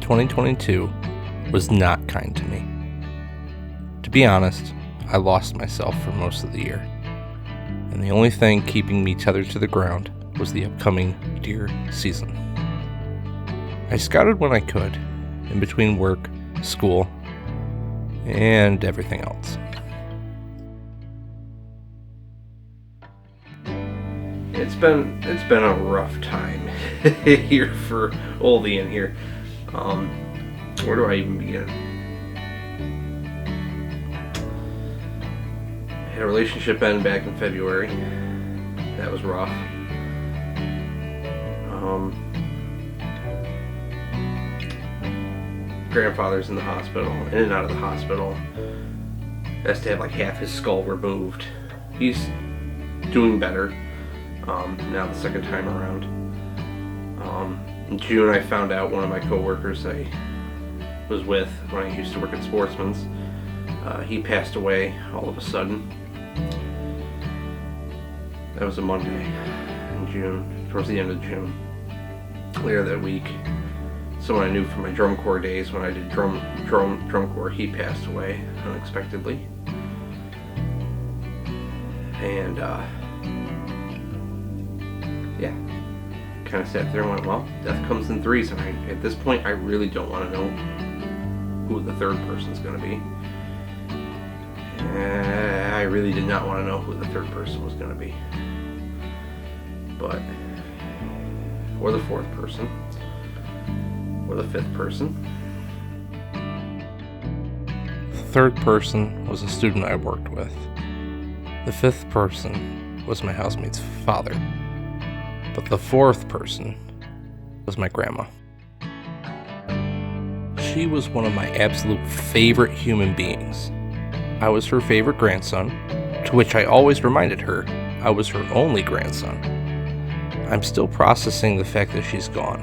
2022 was not kind to me. To be honest, I lost myself for most of the year, and the only thing keeping me tethered to the ground was the upcoming deer season. I scouted when I could, in between work, school, and everything else. It's been a rough time here for old Ian here. Where do I even begin? I had a relationship end back in February. That was rough. Grandfather's in the hospital, in and out of the hospital. Has to have like half his skull removed. He's doing better now the second time around. In June I found out one of my co-workers I was with when I used to work at Sportsman's. He passed away all of a sudden. That was a Monday in June, towards the end of June. Later that week, someone I knew from my drum corps days when I did drum corps, he passed away unexpectedly. And kind of sat there and went, well, death comes in threes, and at this point I really don't want to know who the third person's going to be. I really did not want to know who the third person was going to be. Or the fourth person. Or the fifth person. The third person was a student I worked with. The fifth person was my housemate's father. But the fourth person was my grandma. She was one of my absolute favorite human beings. I was her favorite grandson, to which I always reminded her I was her only grandson. I'm still processing the fact that she's gone,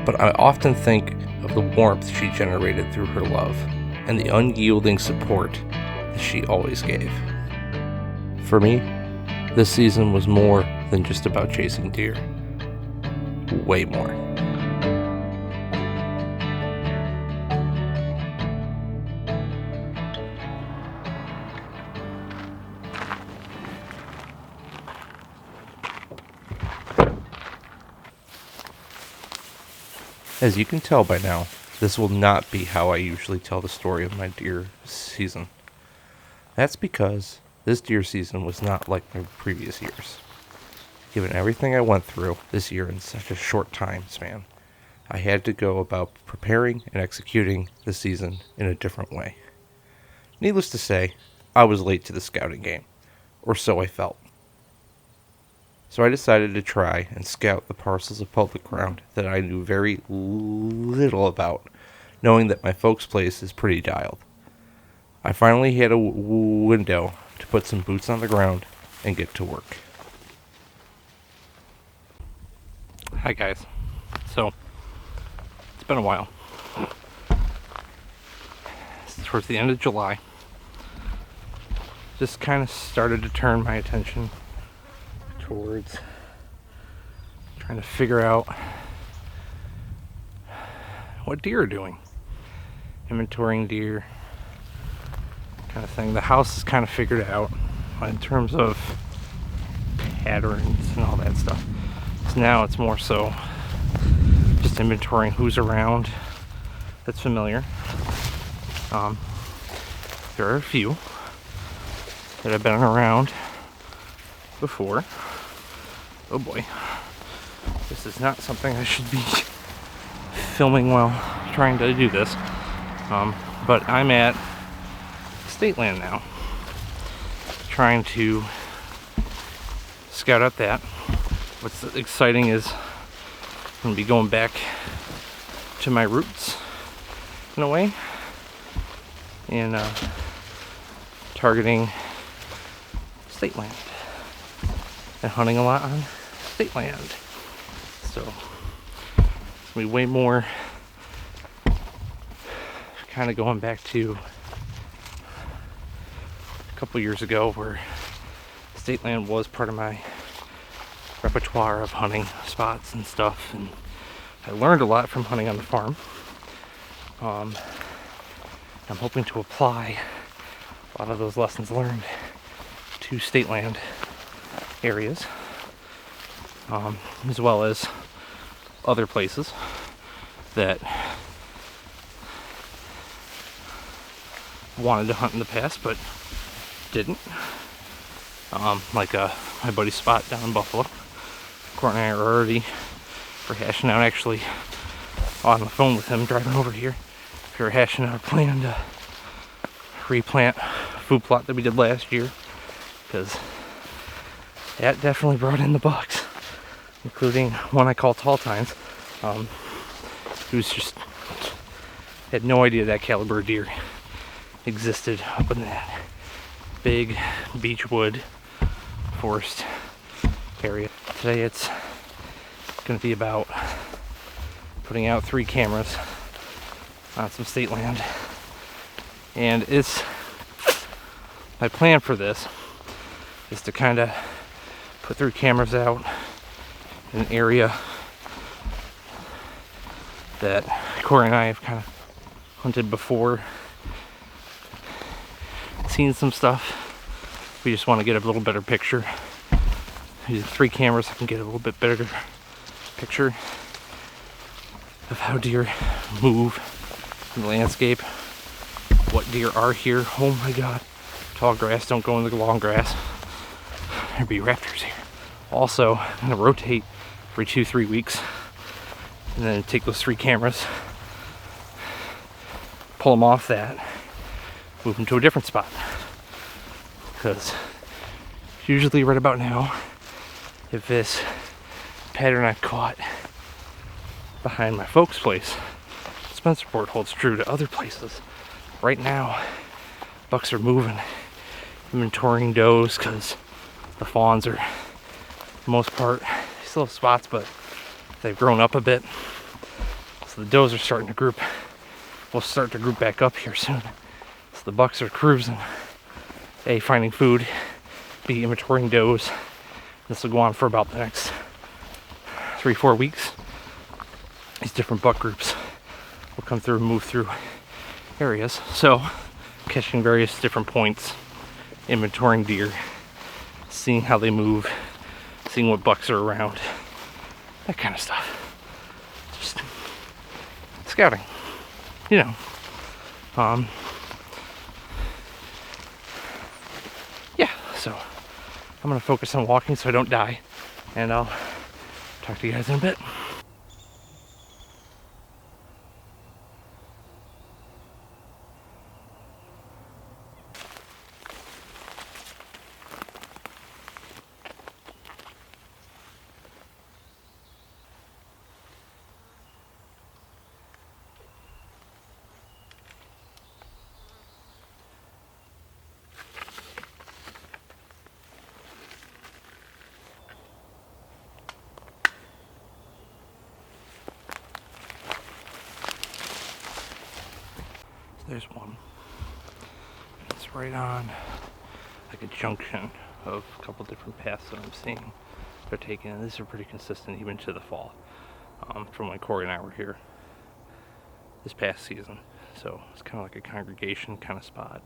but I often think of the warmth she generated through her love and the unyielding support that she always gave. For me, this season was more than just about chasing deer. Way more. As you can tell by now, this will not be how I usually tell the story of my deer season. That's because this deer season was not like my previous years. Given everything I went through this year in such a short time span, I had to go about preparing and executing the season in a different way. Needless to say, I was late to the scouting game, or so I felt. So I decided to try and scout the parcels of public ground that I knew very little about, knowing that my folks' place is pretty dialed. I finally had a window to put some boots on the ground and get to work. Hi guys. So, it's been a while. It's towards the end of July. Just kind of started to turn my attention towards trying to figure out what deer are doing. Inventorying deer, kind of thing. The house is kind of figured out in terms of patterns and all that stuff. So now it's more so just inventorying who's around that's familiar. There are a few that have been around before. Oh boy, this is not something I should be filming while trying to do this. But I'm at state land now, trying to scout out that. What's exciting is I'm going to be going back to my roots in a way, and targeting state land and hunting a lot on state land. So it's going to be way more kind of going back to a couple years ago where state land was part of my repertoire of hunting spots and stuff, and I learned a lot from hunting on the farm, I'm hoping to apply a lot of those lessons learned to state land areas, as well as other places that wanted to hunt in the past but didn't. Like my buddy's spot down in Buffalo. Courtney and I are already hashing out, actually on the phone with him driving over here. We were hashing out a plan to replant a food plot that we did last year, because that definitely brought in the bucks, including one I call Tall Tines. He was just had no idea that caliber deer existed up in that big beechwood forest area. Today it's going to be about putting out 3 cameras on some state land, and it's my plan for this is to kind of put 3 cameras out in an area that Corey and I have kind of hunted before, seen some stuff. We just want to get a little better picture. Using 3 cameras, I can get a little bit better picture of how deer move in the landscape, what deer are here. Oh my god, tall grass, don't go in the long grass. There'd be raptors here. Also, I'm gonna rotate every 2-3 weeks, and then take those 3 cameras, pull them off that, move them to a different spot. Because usually right about now, if this pattern I've caught behind my folks' place, Spencerport, holds true to other places. Right now, bucks are moving, inventorying does, because the fawns are, for the most part, still have spots, but they've grown up a bit. So the does are starting to group. We'll start to group back up here soon. So the bucks are cruising, A, finding food, B, inventorying does. This will go on for about the next 3-4 weeks. These different buck groups will come through and move through areas. So, catching various different points, inventorying deer, seeing how they move, seeing what bucks are around, that kind of stuff. Just scouting, you know. Yeah, so I'm gonna focus on walking so I don't die, and I'll talk to you guys in a bit. There's one. It's right on like a junction of a couple different paths that I'm seeing they're taking, and these are pretty consistent even to the fall, from when Corey and I were here this past season. So it's kind of like a congregation kind of spot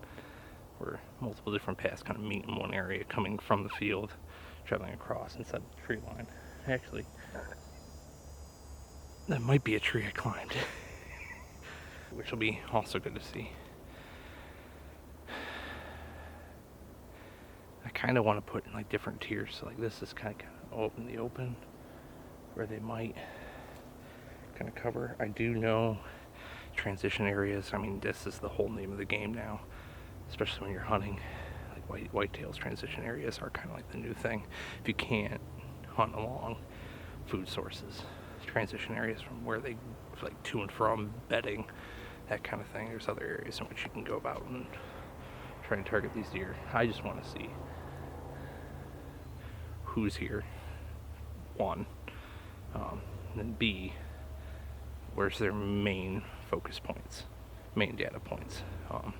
where multiple different paths kind of meet in one area, coming from the field, traveling across inside the tree line. Actually, that might be a tree I climbed. Which will be also good to see. I kind of want to put in like different tiers. So like this is kind of open the open, where they might kind of cover. I do know transition areas. I mean, this is the whole name of the game now, especially when you're hunting. Like whitetails, transition areas are kind of like the new thing. If you can't hunt along food sources, transition areas from where they like to and from bedding, that kind of thing. There's other areas in which you can go about and try and target these deer. I just want to see who's here, one, and then B, where's their main focus points, main data points. Are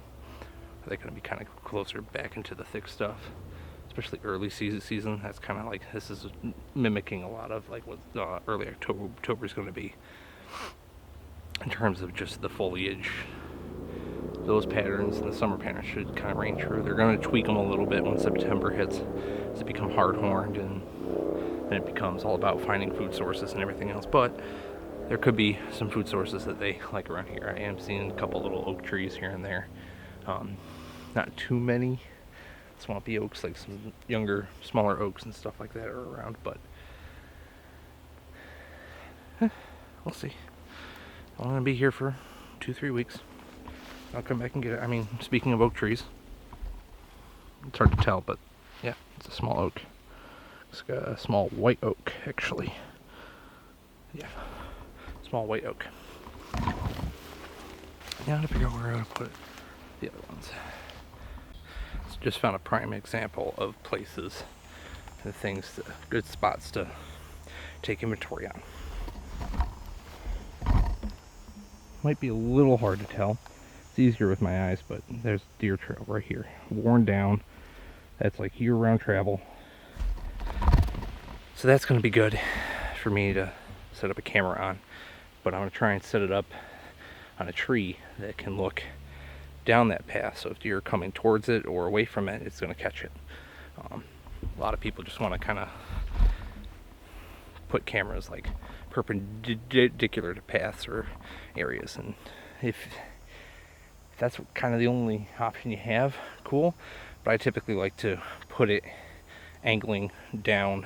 they going to be kind of closer back into the thick stuff, especially early season? That's kind of like, this is mimicking a lot of like what early October is going to be. in terms of just the foliage. Those patterns and the summer patterns should kind of reign true. They're going to tweak them a little bit when September hits, as it become hard-horned, and then it becomes all about finding food sources and everything else. But there could be some food sources that they like around here. I am seeing a couple little oak trees here and there. Not too many swampy oaks, like some younger, smaller oaks and stuff like that are around, but we'll see. I'm going to be here for 2-3 weeks. I'll come back and get it. I mean, speaking of oak trees, it's hard to tell, but yeah, it's a small oak. It's got a small white oak, actually. Yeah, small white oak. Now I have to figure out where to put the other ones. So just found a prime example of places and things, good spots to take inventory on. Might be a little hard to tell. It's easier with my eyes, but there's deer trail right here, worn down. That's like year-round travel. So that's going to be good for me to set up a camera on. But I'm going to try and set it up on a tree that can look down that path. So if deer are coming towards it or away from it, it's going to catch it. A lot of people just want to kind of put cameras like perpendicular to paths or areas, and if that's kind of the only option you have, cool. But I typically like to put it angling down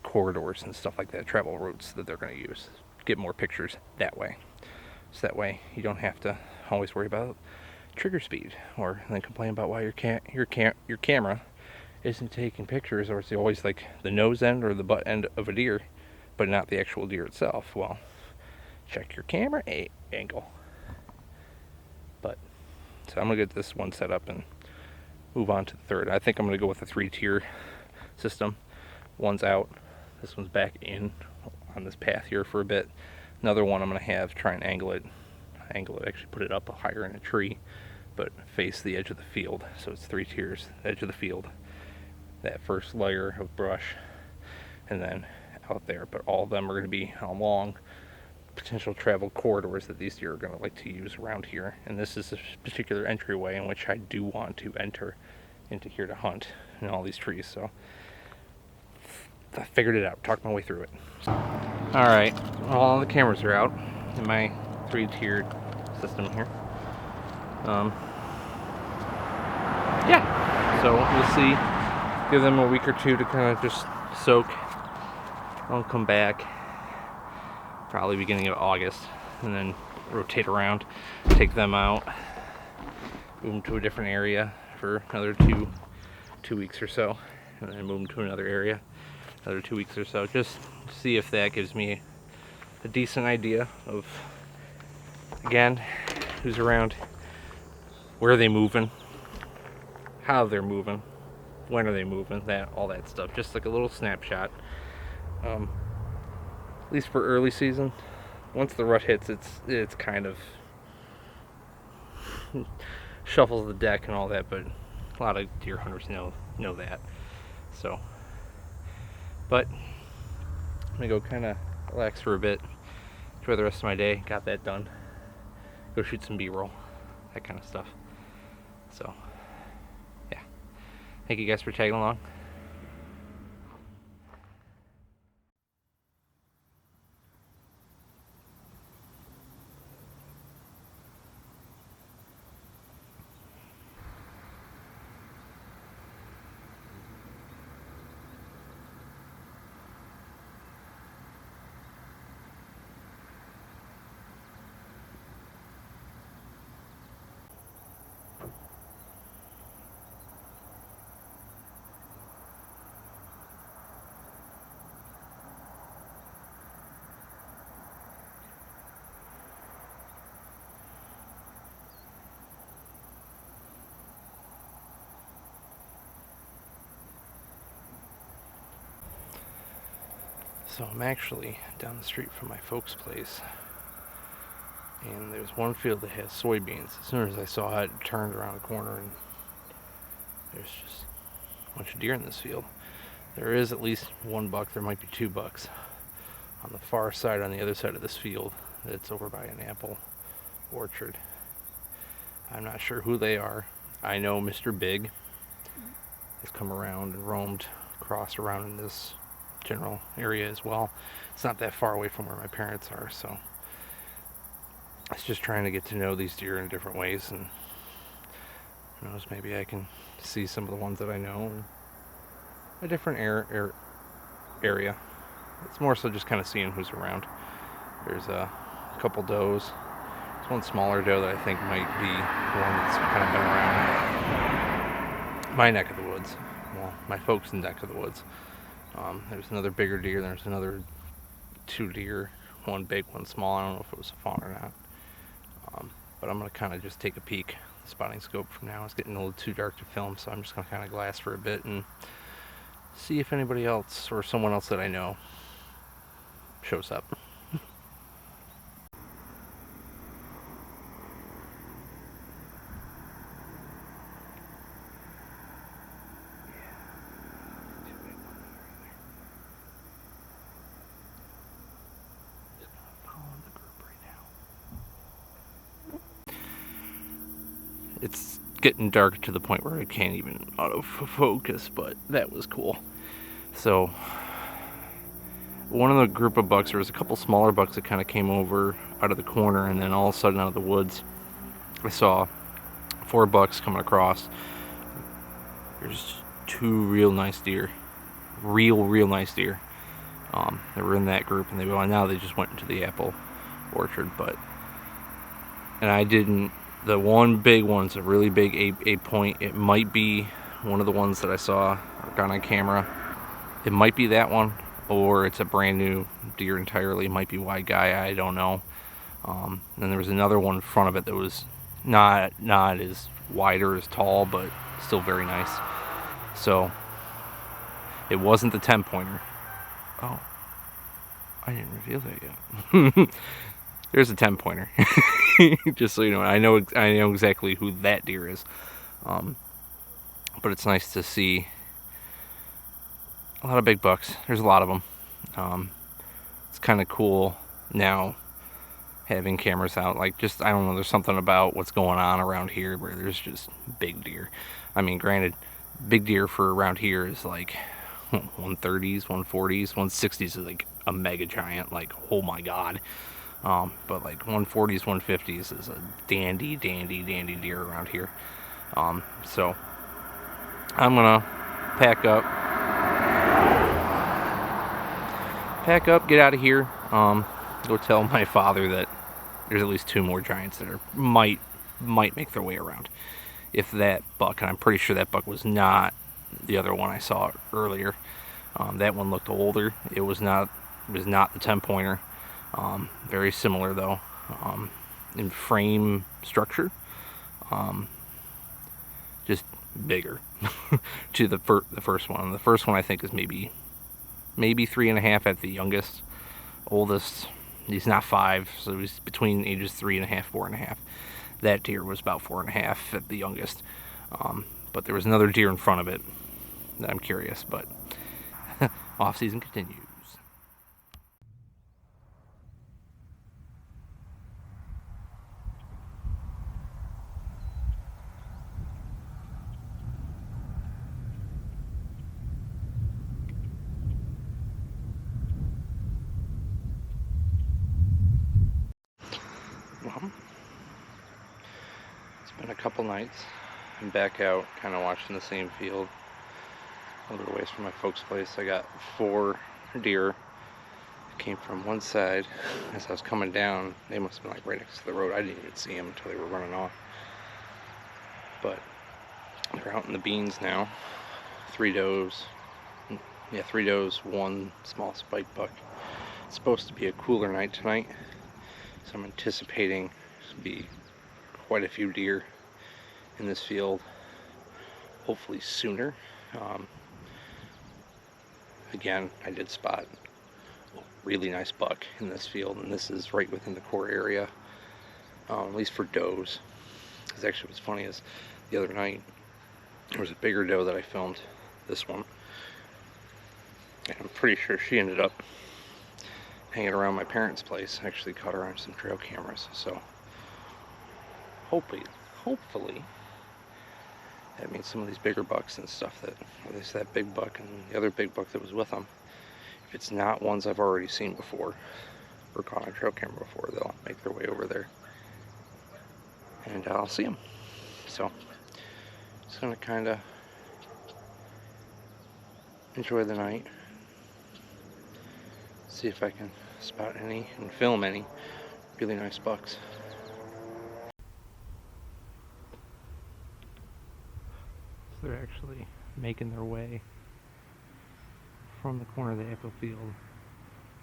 corridors and stuff like that, travel routes that they're going to use. Get more pictures that way. So that way you don't have to always worry about trigger speed, or then complain about why your camera isn't taking pictures, or it's always like the nose end or the butt end of a deer, but not the actual deer itself. Well, check your camera angle. But so I'm gonna get this one set up and move on to the third. I think I'm gonna go with a 3-tier system. One's out, this one's back in on this path here for a bit. Another one I'm gonna try and angle it, actually put it up higher in a tree, but face the edge of the field. So it's 3 tiers, edge of the field, that first layer of brush, and then out there. But all of them are going to be along potential travel corridors that these deer are going to like to use around here. And this is a particular entryway in which I do want to enter into here to hunt in all these trees. So I figured it out, talked my way through it. Alright, all the cameras are out in my 3-tiered system here. Yeah, so we'll see. Give them a week or two to kind of just soak. I'll come back probably beginning of August, and then rotate around, take them out, move them to a different area for another two weeks or so, and then move them to another area another 2 weeks or so, just to see if that gives me a decent idea of, again, who's around, where are they moving, how they're moving, when are they moving, all that stuff. Just like a little snapshot. At least for early season. Once the rut hits, it's kind of shuffles the deck and all that, but a lot of deer hunters know that. So, but I'm gonna go kind of relax for a bit, enjoy the rest of my day. Got that done. Go shoot some B-roll, that kind of stuff. So, yeah. Thank you guys for tagging along. So I'm actually down the street from my folks' place, and there's one field that has soybeans. As soon as I saw it, turned around the corner, and there's just a bunch of deer in this field. There is at least one buck, there might be 2 bucks on the far side, on the other side of this field. It's over by an apple orchard. I'm not sure who they are. I know Mr. Big has come around and roamed across around in this general area as well. It's not that far away from where my parents are, so it's just trying to get to know these deer in different ways, and who knows, maybe I can see some of the ones that I know in a different area. It's more so just kind of seeing who's around. There's a couple does. There's one smaller doe that I think might be one that's kind of been around my neck of the woods. Well, my folks' neck of the woods. There's another bigger deer. There's another 2 deer. One big, one small. I don't know if it was a fawn or not. But I'm going to kind of just take a peek. The spotting scope from now is getting a little too dark to film, so I'm just going to kind of glass for a bit and see if anybody else or someone else that I know shows up. It's getting dark to the point where I can't even autofocus, but that was cool. So one of the group of bucks, there was a couple smaller bucks that kind of came over out of the corner, and then all of a sudden out of the woods I saw 4 bucks coming across. There's 2 real nice deer, real nice deer. They were in that group, and now they just went into the apple orchard. And I didn't. The one big one's a really big 8 point. It might be one of the ones that I saw or got on camera. It might be that one, or it's a brand new deer entirely. It might be white guy. I don't know. And there was another one in front of it that was not as wide or as tall, but still very nice. So it wasn't the 10 pointer. Oh, I didn't reveal that yet. There's a 10 pointer. Just so you know, I know exactly who that deer is. But it's nice to see a lot of big bucks. There's a lot of them. It's kind of cool now having cameras out. Like, just, I don't know, there's something about what's going on around here where there's just big deer. I mean, granted, big deer for around here is like 130s, 140s, 160s is like a mega giant. Like, oh my god. But like 140s, 150s is a dandy deer around here. So I'm gonna pack up, get out of here. Go tell my father that there's at least 2 more giants that might make their way around. If that buck, and I'm pretty sure that buck was not the other one I saw earlier. That one looked older. It was not the 10 pointer. Very similar though, in frame structure, just bigger to the first one. The first one I think is maybe 3.5 at the youngest. Oldest, he's not 5, so he's between ages 3.5, 4.5. That deer was about 4.5 at the youngest. But there was another deer in front of it that I'm curious, but off season continues. Well, it's been a couple nights. I'm back out, kind of watching the same field, a little ways from my folks' place. I got 4 deer. Came from one side. As I was coming down, they must have been like right next to the road. I didn't even see them until they were running off. But they're out in the beans now. 3 does. Yeah, 3 does, 1 small spike buck. It's supposed to be a cooler night tonight, so I'm anticipating to be quite a few deer in this field, hopefully sooner. Again, I did spot a really nice buck in this field, and this is right within the core area, at least for does. Because actually what's funny is the other night there was a bigger doe that I filmed, this one, and I'm pretty sure she ended up hanging around my parents' place. I actually caught her on some trail cameras. So hopefully, that means some of these bigger bucks and stuff that, at least that big buck and the other big buck that was with them, if it's not ones I've already seen before or caught on trail camera before, they'll make their way over there and I'll see them. So just gonna kind of enjoy the night, see if I can spot any and film any really nice bucks. So they're actually making their way from the corner of the apple orchard.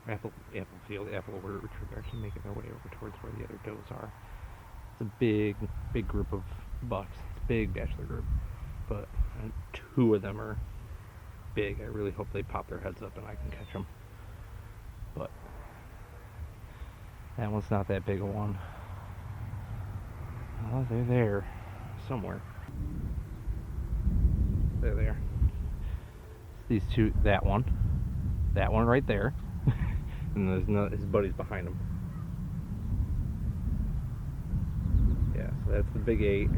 They're actually making their way over towards where the other does are. It's a big group of bucks. It's a big bachelor group, but two of them are big. I really hope they pop their heads up and I can catch them. But that one's not that big a one. Oh, they're there somewhere. They're there. These two, that one right there, and there's his buddies behind him. Yeah, so that's the big 8.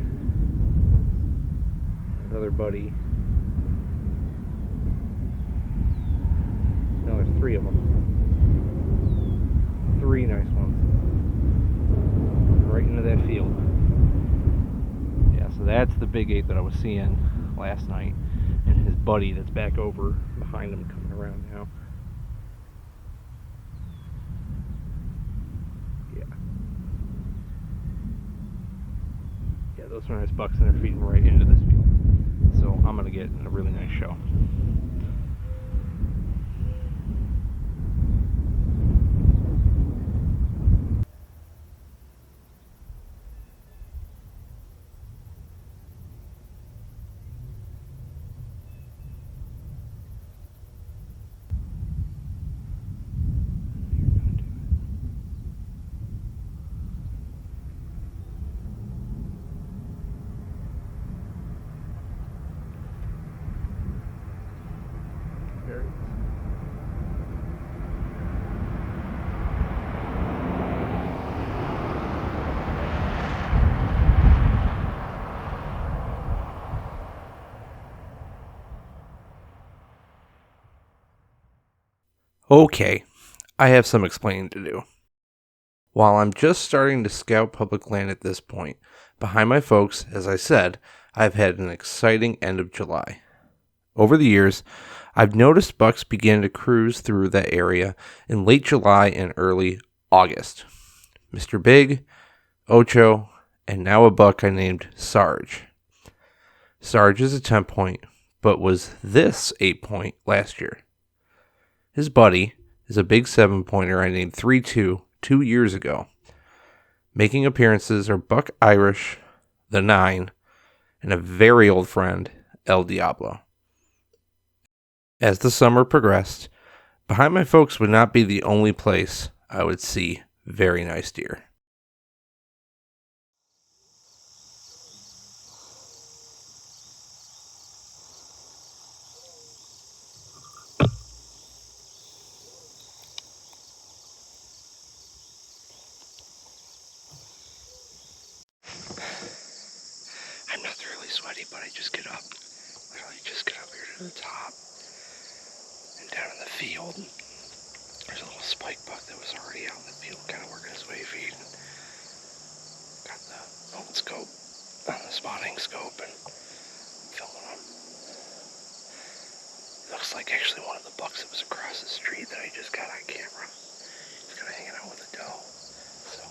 Another buddy. No, there's 3 of them. 3 nice ones. Right into that field. Yeah, so that's the big 8 that I was seeing last night. And his buddy that's back over behind him coming around now. Yeah, those are nice bucks and they're feeding right into this field. So I'm going to get a really nice show. Very nice. Okay, I have some explaining to do. While I'm just starting to scout public land at this point, behind my folks, as I said, I've had an exciting end of July. Over the years, I've noticed bucks begin to cruise through that area in late July and early August. Mr. Big, Ocho, and now a buck I named Sarge. Sarge is a 10 point, but was this 8 point last year. His buddy is a big 7 pointer I named 3-2 2 years ago. Making appearances are Buck Irish, the 9, and a very old friend, El Diablo. As the summer progressed, behind my folks would not be the only place I would see very nice deer. I'm not really sweaty, but I just get up. Literally just get up here to the top. And down in the field, there's a little spike buck that was already out in the field, kind of working his way feeding. Got the old scope on the spotting scope and filming him. Looks like actually one of the bucks that was across the street that I just got on camera. He's kind of hanging out with a doe. So,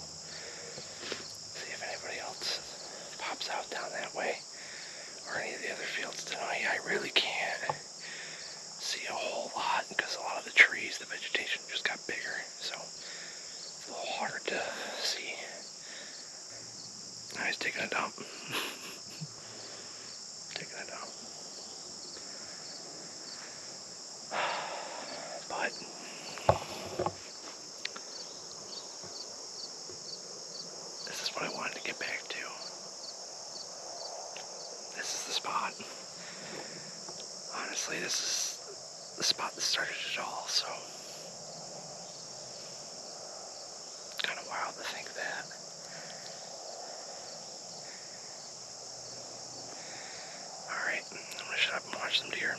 see if anybody else pops out down that way or any of the other fields tonight. I really can't see a whole lot because a lot of the trees, the vegetation just got bigger. So, it's a little hard to see. Now he's taking a dump. Taking a dump. But this is what I wanted to get back to. This is the spot. Honestly, this is the spot that started it all, so to think that. Alright, I'm going to shut up and watch some deer.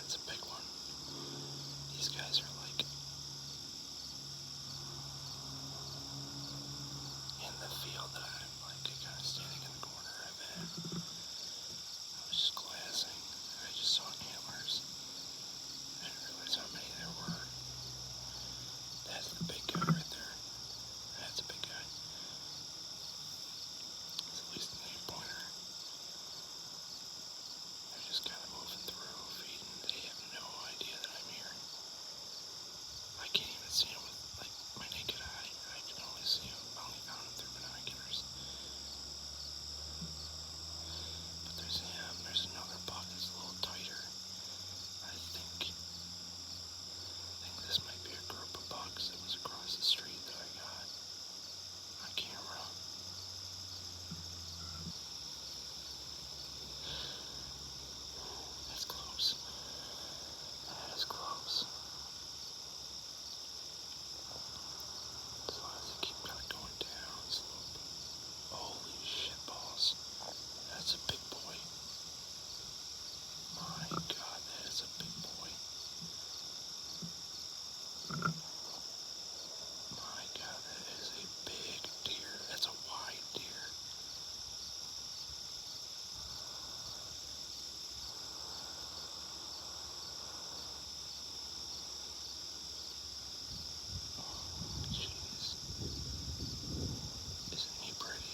That's a big one. These guys are like in the field that I'm like kind of standing in the corner of it. I was just glassing. I just saw antlers. I didn't realize how many there were. That's the big guy right there. That's a big guy. It's at least an 8-pointer. They're just kind of moving through, feeding. They have no idea that I'm here. I can't even see them with like my naked eye. I can only see them. I only found them through binoculars. But there's him. There's another buck that's a little tighter. I think this might be a group of bucks that was across the street that I got on camera. That's close. That is close. So as I keep kind of going down slope. Holy shit balls. That's a big boy. My God, that is a big boy. My God, that is a big deer. That's a wide deer. Jeez. Isn't he pretty?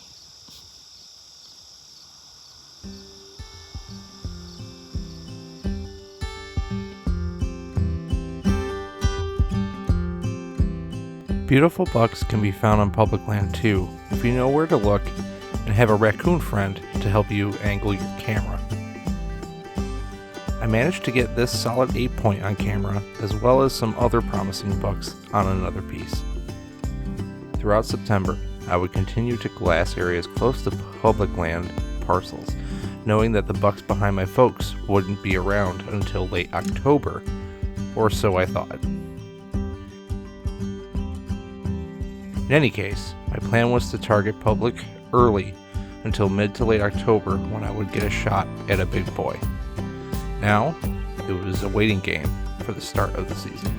Beautiful bucks can be found on public land too, if you know where to look and have a raccoon friend to help you angle your camera. I managed to get this solid 8-point on camera, as well as some other promising bucks on another piece. Throughout September, I would continue to glass areas close to public land parcels, knowing that the bucks behind my folks wouldn't be around until late October, or so I thought. In any case, my plan was to target public early until mid to late October when I would get a shot at a big boy. Now, it was a waiting game for the start of the season.